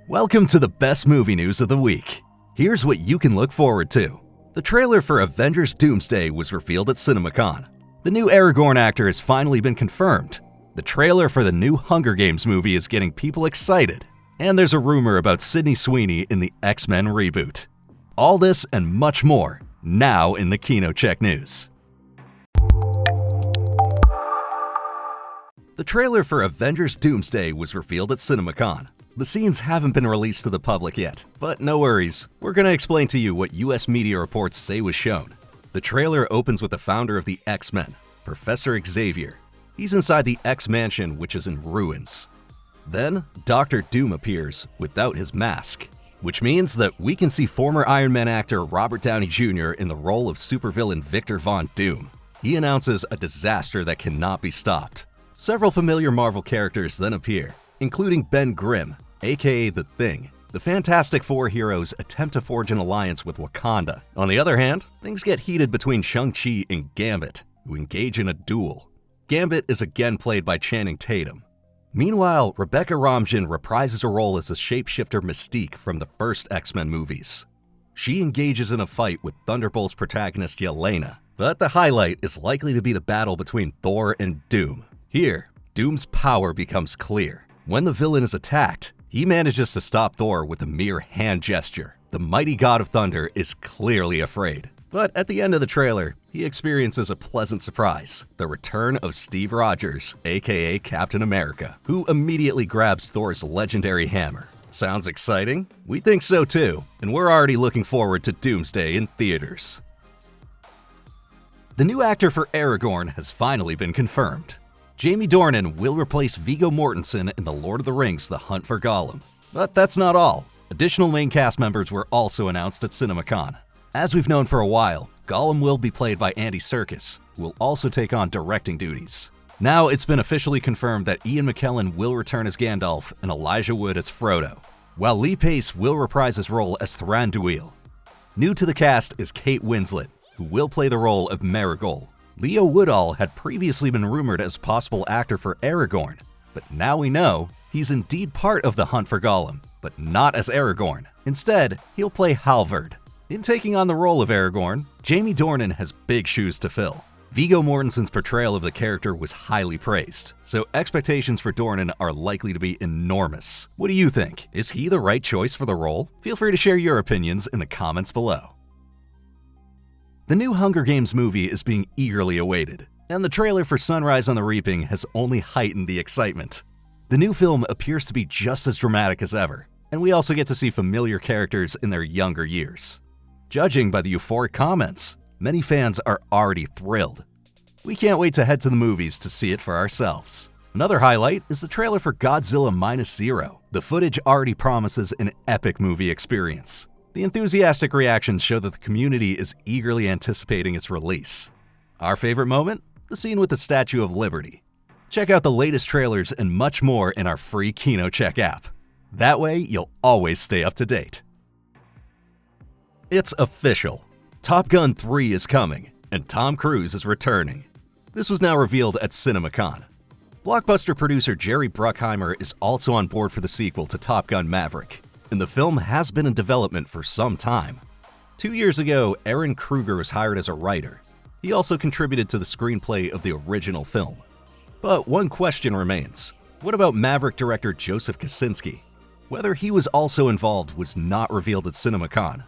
Welcome to the best movie news of the week. Here's what you can look forward to. The trailer for Avengers Doomsday was revealed at CinemaCon. The new Aragorn actor has finally been confirmed. The trailer for the new Hunger Games movie is getting people excited. And there's a rumor about Sydney Sweeney in the X-Men reboot. All this and much more, now in the KinoCheck news. The trailer for Avengers Doomsday was revealed at CinemaCon. The scenes haven't been released to the public yet, but no worries. We're gonna explain to you what US media reports say was shown. The trailer opens with the founder of the X-Men, Professor Xavier. He's inside the X-Mansion, which is in ruins. Then, Dr. Doom appears without his mask, which means that we can see former Iron Man actor Robert Downey Jr. in the role of supervillain Victor Von Doom. He announces a disaster that cannot be stopped. Several familiar Marvel characters then appear, including Ben Grimm, aka The Thing. The Fantastic Four heroes attempt to forge an alliance with Wakanda. On the other hand, things get heated between Shang-Chi and Gambit, who engage in a duel. Gambit is again played by Channing Tatum. Meanwhile, Rebecca Romijn reprises her role as the shapeshifter Mystique from the first X-Men movies. She engages in a fight with Thunderbolt's protagonist Yelena, but the highlight is likely to be the battle between Thor and Doom. Here, Doom's power becomes clear. When the villain is attacked, he manages to stop Thor with a mere hand gesture. The mighty god of thunder is clearly afraid. But at the end of the trailer, he experiences a pleasant surprise, the return of Steve Rogers, aka Captain America, who immediately grabs Thor's legendary hammer. Sounds exciting? We think so too, and we're already looking forward to Doomsday in theaters. The new actor for Aragorn has finally been confirmed. Jamie Dornan will replace Viggo Mortensen in The Lord of the Rings: The Hunt for Gollum. But that's not all. Additional main cast members were also announced at CinemaCon. As we've known for a while, Gollum will be played by Andy Serkis, who will also take on directing duties. Now it's been officially confirmed that Ian McKellen will return as Gandalf and Elijah Wood as Frodo, while Lee Pace will reprise his role as Thranduil. New to the cast is Kate Winslet, who will play the role of Marigold. Leo Woodall had previously been rumored as possible actor for Aragorn, but now we know he's indeed part of the Hunt for Gollum, but not as Aragorn. Instead, he'll play Halvard. In taking on the role of Aragorn, Jamie Dornan has big shoes to fill. Viggo Mortensen's portrayal of the character was highly praised, so expectations for Dornan are likely to be enormous. What do you think? Is he the right choice for the role? Feel free to share your opinions in the comments below. The new Hunger Games movie is being eagerly awaited, and the trailer for Sunrise on the Reaping has only heightened the excitement. The new film appears to be just as dramatic as ever, and we also get to see familiar characters in their younger years. Judging by the euphoric comments, many fans are already thrilled. We can't wait to head to the movies to see it for ourselves. Another highlight is the trailer for Godzilla Minus Zero. The footage already promises an epic movie experience. The enthusiastic reactions show that the community is eagerly anticipating its release. Our favorite moment? The scene with the Statue of Liberty. Check out the latest trailers and much more in our free KinoCheck app. That way, you'll always stay up to date. It's official. Top Gun 3 is coming, and Tom Cruise is returning. This was now revealed at CinemaCon. Blockbuster producer Jerry Bruckheimer is also on board for the sequel to Top Gun Maverick, and the film has been in development for some time. 2 years ago, Aaron Kruger was hired as a writer. He also contributed to the screenplay of the original film. But one question remains. What about Maverick director Joseph Kosinski? Whether he was also involved was not revealed at CinemaCon.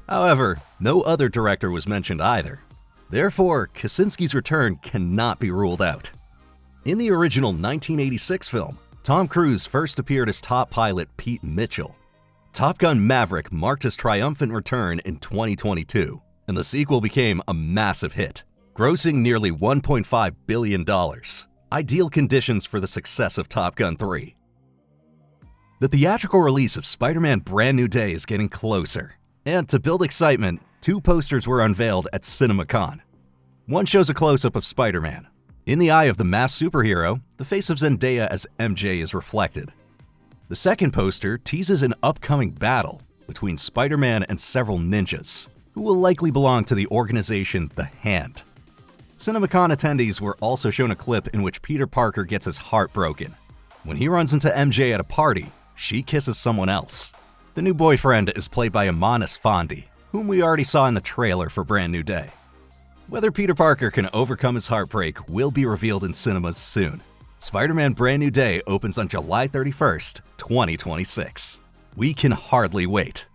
However, no other director was mentioned either. Therefore, Kosinski's return cannot be ruled out. In the original 1986 film, Tom Cruise first appeared as top pilot Pete Mitchell. Top Gun Maverick marked his triumphant return in 2022, and the sequel became a massive hit, grossing nearly $1.5 billion. Ideal conditions for the success of Top Gun 3. The theatrical release of Spider-Man Brand New Day is getting closer, and to build excitement, 2 posters were unveiled at CinemaCon. One shows a close-up of Spider-Man. In the eye of the masked superhero, the face of Zendaya as MJ is reflected. The second poster teases an upcoming battle between Spider-Man and several ninjas, who will likely belong to the organization The Hand. CinemaCon attendees were also shown a clip in which Peter Parker gets his heart broken. When he runs into MJ at a party, she kisses someone else. The new boyfriend is played by Amon Esfandi, whom we already saw in the trailer for Brand New Day. Whether Peter Parker can overcome his heartbreak will be revealed in cinemas soon. Spider-Man Brand New Day opens on July 31st, 2026. We can hardly wait.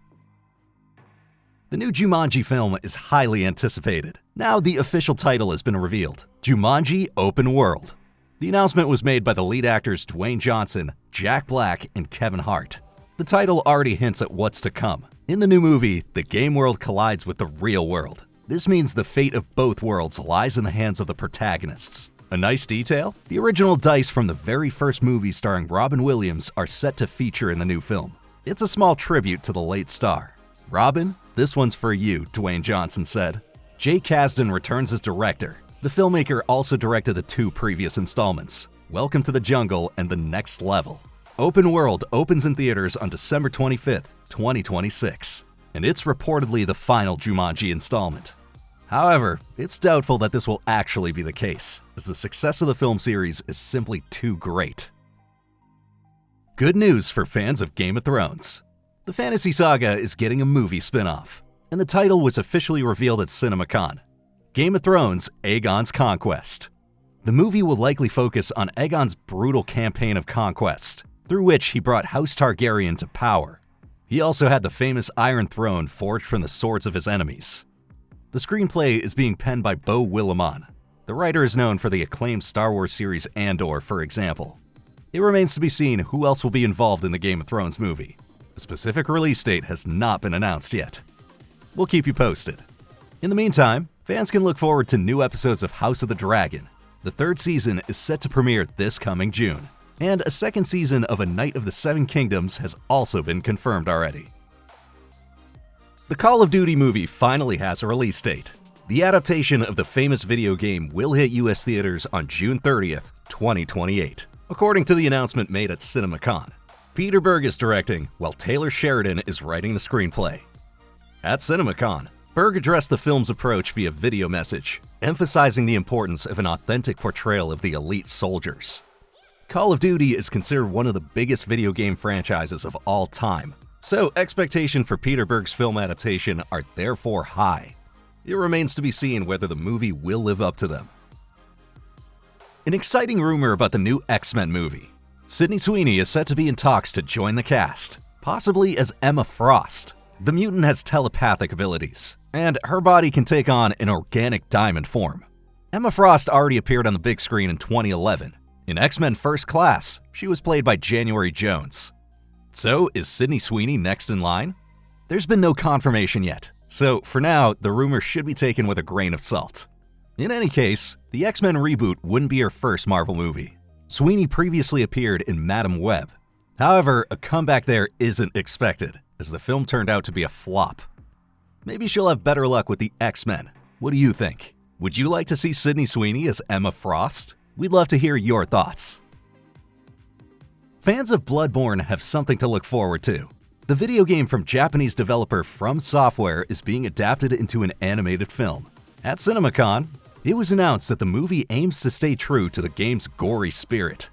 The new Jumanji film is highly anticipated. Now the official title has been revealed: Jumanji Open World. The announcement was made by the lead actors Dwayne Johnson, Jack Black, and Kevin Hart. The title already hints at what's to come. In the new movie, the game world collides with the real world. This means the fate of both worlds lies in the hands of the protagonists. A nice detail? The original dice from the very first movie starring Robin Williams are set to feature in the new film. It's a small tribute to the late star. "Robin, this one's for you," Dwayne Johnson said. Jay Kasdan returns as director. The filmmaker also directed the 2 previous installments, Welcome to the Jungle and The Next Level. Open World opens in theaters on December 25th, 2026, and it's reportedly the final Jumanji installment. However, it's doubtful that this will actually be the case, as the success of the film series is simply too great. Good news for fans of Game of Thrones. The fantasy saga is getting a movie spin-off, and the title was officially revealed at CinemaCon: Game of Thrones: Aegon's Conquest. The movie will likely focus on Aegon's brutal campaign of conquest, through which he brought House Targaryen to power. He also had the famous Iron Throne forged from the swords of his enemies. The screenplay is being penned by Beau Willimon. The writer is known for the acclaimed Star Wars series Andor, for example. It remains to be seen who else will be involved in the Game of Thrones movie. A specific release date has not been announced yet. We'll keep you posted. In the meantime, fans can look forward to new episodes of House of the Dragon. The 3rd season is set to premiere this coming June, and a 2nd season of A Knight of the Seven Kingdoms has also been confirmed already. The Call of Duty movie finally has a release date. The adaptation of the famous video game will hit US theaters on June 30th, 2028, according to the announcement made at CinemaCon. Peter Berg is directing, while Taylor Sheridan is writing the screenplay. At CinemaCon, Berg addressed the film's approach via video message, emphasizing the importance of an authentic portrayal of the elite soldiers. Call of Duty is considered one of the biggest video game franchises of all time, so expectations for Peter Berg's film adaptation are therefore high. It remains to be seen whether the movie will live up to them. An exciting rumor about the new X-Men movie. Sydney Sweeney is set to be in talks to join the cast, possibly as Emma Frost. The mutant has telepathic abilities, and her body can take on an organic diamond form. Emma Frost already appeared on the big screen in 2011. In X-Men First Class, she was played by January Jones. So, is Sydney Sweeney next in line? There's been no confirmation yet, so for now, the rumor should be taken with a grain of salt. In any case, the X-Men reboot wouldn't be her first Marvel movie. Sweeney previously appeared in Madam Web. However, a comeback there isn't expected, as the film turned out to be a flop. Maybe she'll have better luck with the X-Men. What do you think? Would you like to see Sydney Sweeney as Emma Frost? We'd love to hear your thoughts. Fans of Bloodborne have something to look forward to. The video game from Japanese developer From Software is being adapted into an animated film. At CinemaCon, it was announced that the movie aims to stay true to the game's gory spirit.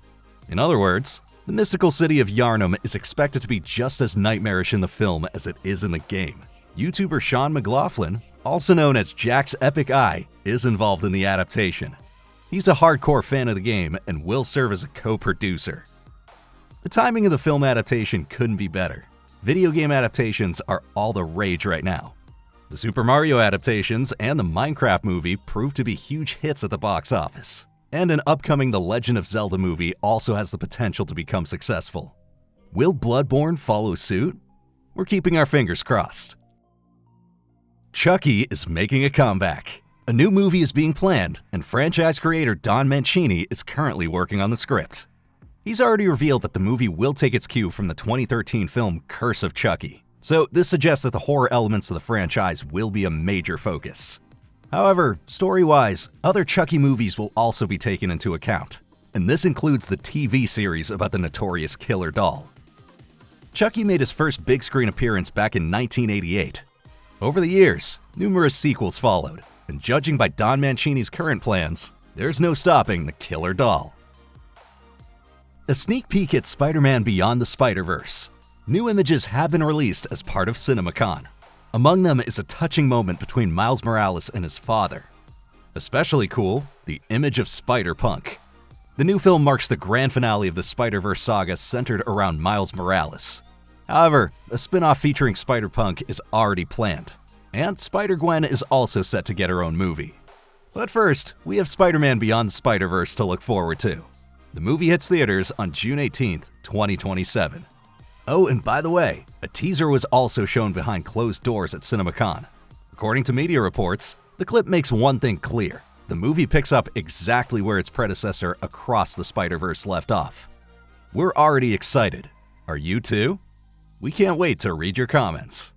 In other words, the mystical city of Yharnam is expected to be just as nightmarish in the film as it is in the game. YouTuber Sean McLaughlin, also known as Jack's Epic Eye, is involved in the adaptation. He's a hardcore fan of the game and will serve as a co-producer. The timing of the film adaptation couldn't be better. Video game adaptations are all the rage right now. The Super Mario adaptations and the Minecraft movie proved to be huge hits at the box office. And an upcoming The Legend of Zelda movie also has the potential to become successful. Will Bloodborne follow suit? We're keeping our fingers crossed. Chucky is making a comeback. A new movie is being planned, and franchise creator Don Mancini is currently working on the script. He's already revealed that the movie will take its cue from the 2013 film Curse of Chucky, so this suggests that the horror elements of the franchise will be a major focus. However, story-wise, other Chucky movies will also be taken into account, and this includes the TV series about the notorious killer doll. Chucky made his first big-screen appearance back in 1988. Over the years, numerous sequels followed, and judging by Don Mancini's current plans, there's no stopping the killer doll. A sneak peek at Spider-Man Beyond the Spider-Verse. New images have been released as part of CinemaCon. Among them is a touching moment between Miles Morales and his father. Especially cool, the image of Spider-Punk. The new film marks the grand finale of the Spider-Verse saga centered around Miles Morales. However, a spin-off featuring Spider-Punk is already planned, and Spider-Gwen is also set to get her own movie. But first, we have Spider-Man Beyond the Spider-Verse to look forward to. The movie hits theaters on June 18th, 2027. Oh, and by the way, a teaser was also shown behind closed doors at CinemaCon. According to media reports, the clip makes one thing clear. The movie picks up exactly where its predecessor Across the Spider-Verse left off. We're already excited. Are you too? We can't wait to read your comments.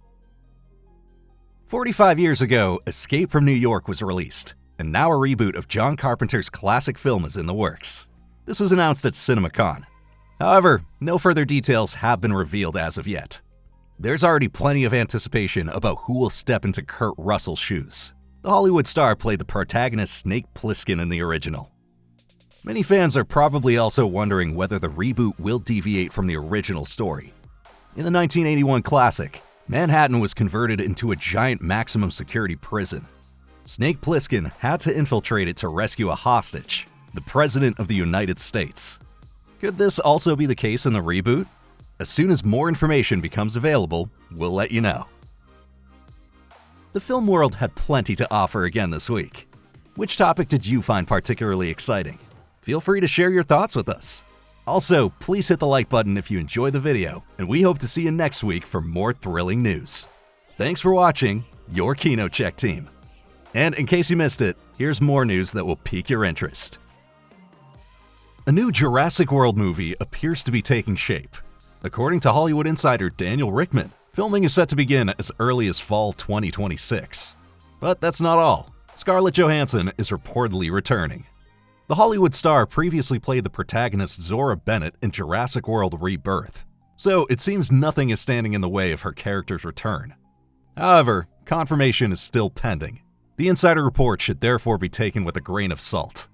45 years ago, Escape from New York was released, and now a reboot of John Carpenter's classic film is in the works. This was announced at CinemaCon. However, no further details have been revealed as of yet. There's already plenty of anticipation about who will step into Kurt Russell's shoes. The Hollywood star played the protagonist Snake Plissken in the original. Many fans are probably also wondering whether the reboot will deviate from the original story. In the 1981 classic, Manhattan was converted into a giant maximum security prison. Snake Plissken had to infiltrate it to rescue a hostage, the President of the United States. Could this also be the case in the reboot? As soon as more information becomes available, we'll let you know. The film world had plenty to offer again this week. Which topic did you find particularly exciting? Feel free to share your thoughts with us. Also, please hit the like button if you enjoyed the video, and we hope to see you next week for more thrilling news. Thanks for watching, your KinoCheck team. And in case you missed it, here's more news that will pique your interest. A new Jurassic World movie appears to be taking shape. According to Hollywood insider Daniel Rickman, filming is set to begin as early as fall 2026. But that's not all. Scarlett Johansson is reportedly returning. The Hollywood star previously played the protagonist Zora Bennett in Jurassic World Rebirth, so it seems nothing is standing in the way of her character's return. However, confirmation is still pending. The insider report should therefore be taken with a grain of salt.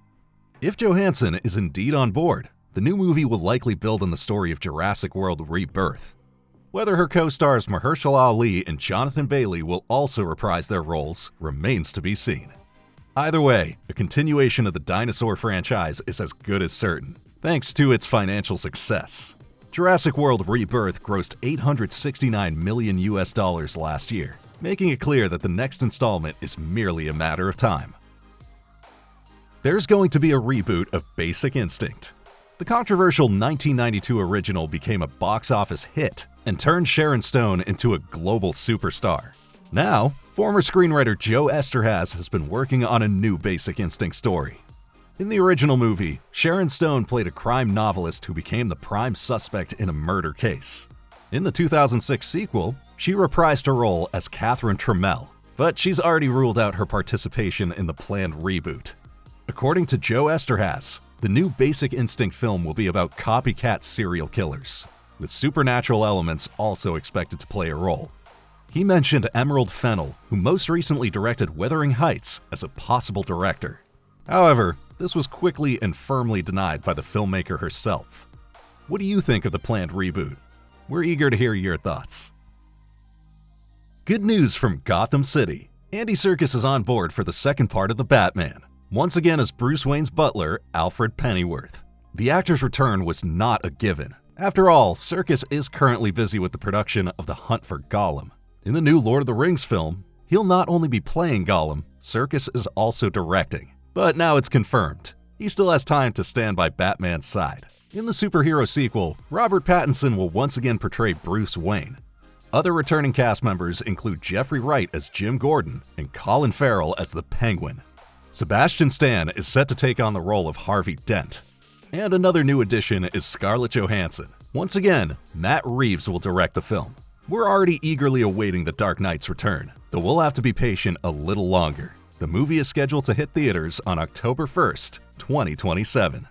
If Johansson is indeed on board, the new movie will likely build on the story of Jurassic World Rebirth. Whether her co-stars Mahershala Ali and Jonathan Bailey will also reprise their roles remains to be seen. Either way, a continuation of the dinosaur franchise is as good as certain, thanks to its financial success. Jurassic World Rebirth grossed $869 million last year, making it clear that the next installment is merely a matter of time. There's going to be a reboot of Basic Instinct. The controversial 1992 original became a box office hit and turned Sharon Stone into a global superstar. Now, former screenwriter Joe Esterhaz has been working on a new Basic Instinct story. In the original movie, Sharon Stone played a crime novelist who became the prime suspect in a murder case. In the 2006 sequel, she reprised her role as Catherine Trammell, but she's already ruled out her participation in the planned reboot. According to Joe Esterhaz, the new Basic Instinct film will be about copycat serial killers, with supernatural elements also expected to play a role. He mentioned Emerald Fennell, who most recently directed Wuthering Heights, as a possible director. However, this was quickly and firmly denied by the filmmaker herself. What do you think of the planned reboot? We're eager to hear your thoughts. Good news from Gotham City. Andy Serkis is on board for the second part of The Batman, once again as Bruce Wayne's butler, Alfred Pennyworth. The actor's return was not a given. After all, Serkis is currently busy with the production of The Hunt for Gollum. In the new Lord of the Rings film, he'll not only be playing Gollum, Serkis is also directing. But now it's confirmed. He still has time to stand by Batman's side. In the superhero sequel, Robert Pattinson will once again portray Bruce Wayne. Other returning cast members include Jeffrey Wright as Jim Gordon and Colin Farrell as the Penguin. Sebastian Stan is set to take on the role of Harvey Dent. And another new addition is Scarlett Johansson. Once again, Matt Reeves will direct the film. We're already eagerly awaiting The Dark Knight's return, though we'll have to be patient a little longer. The movie is scheduled to hit theaters on October 1st, 2027.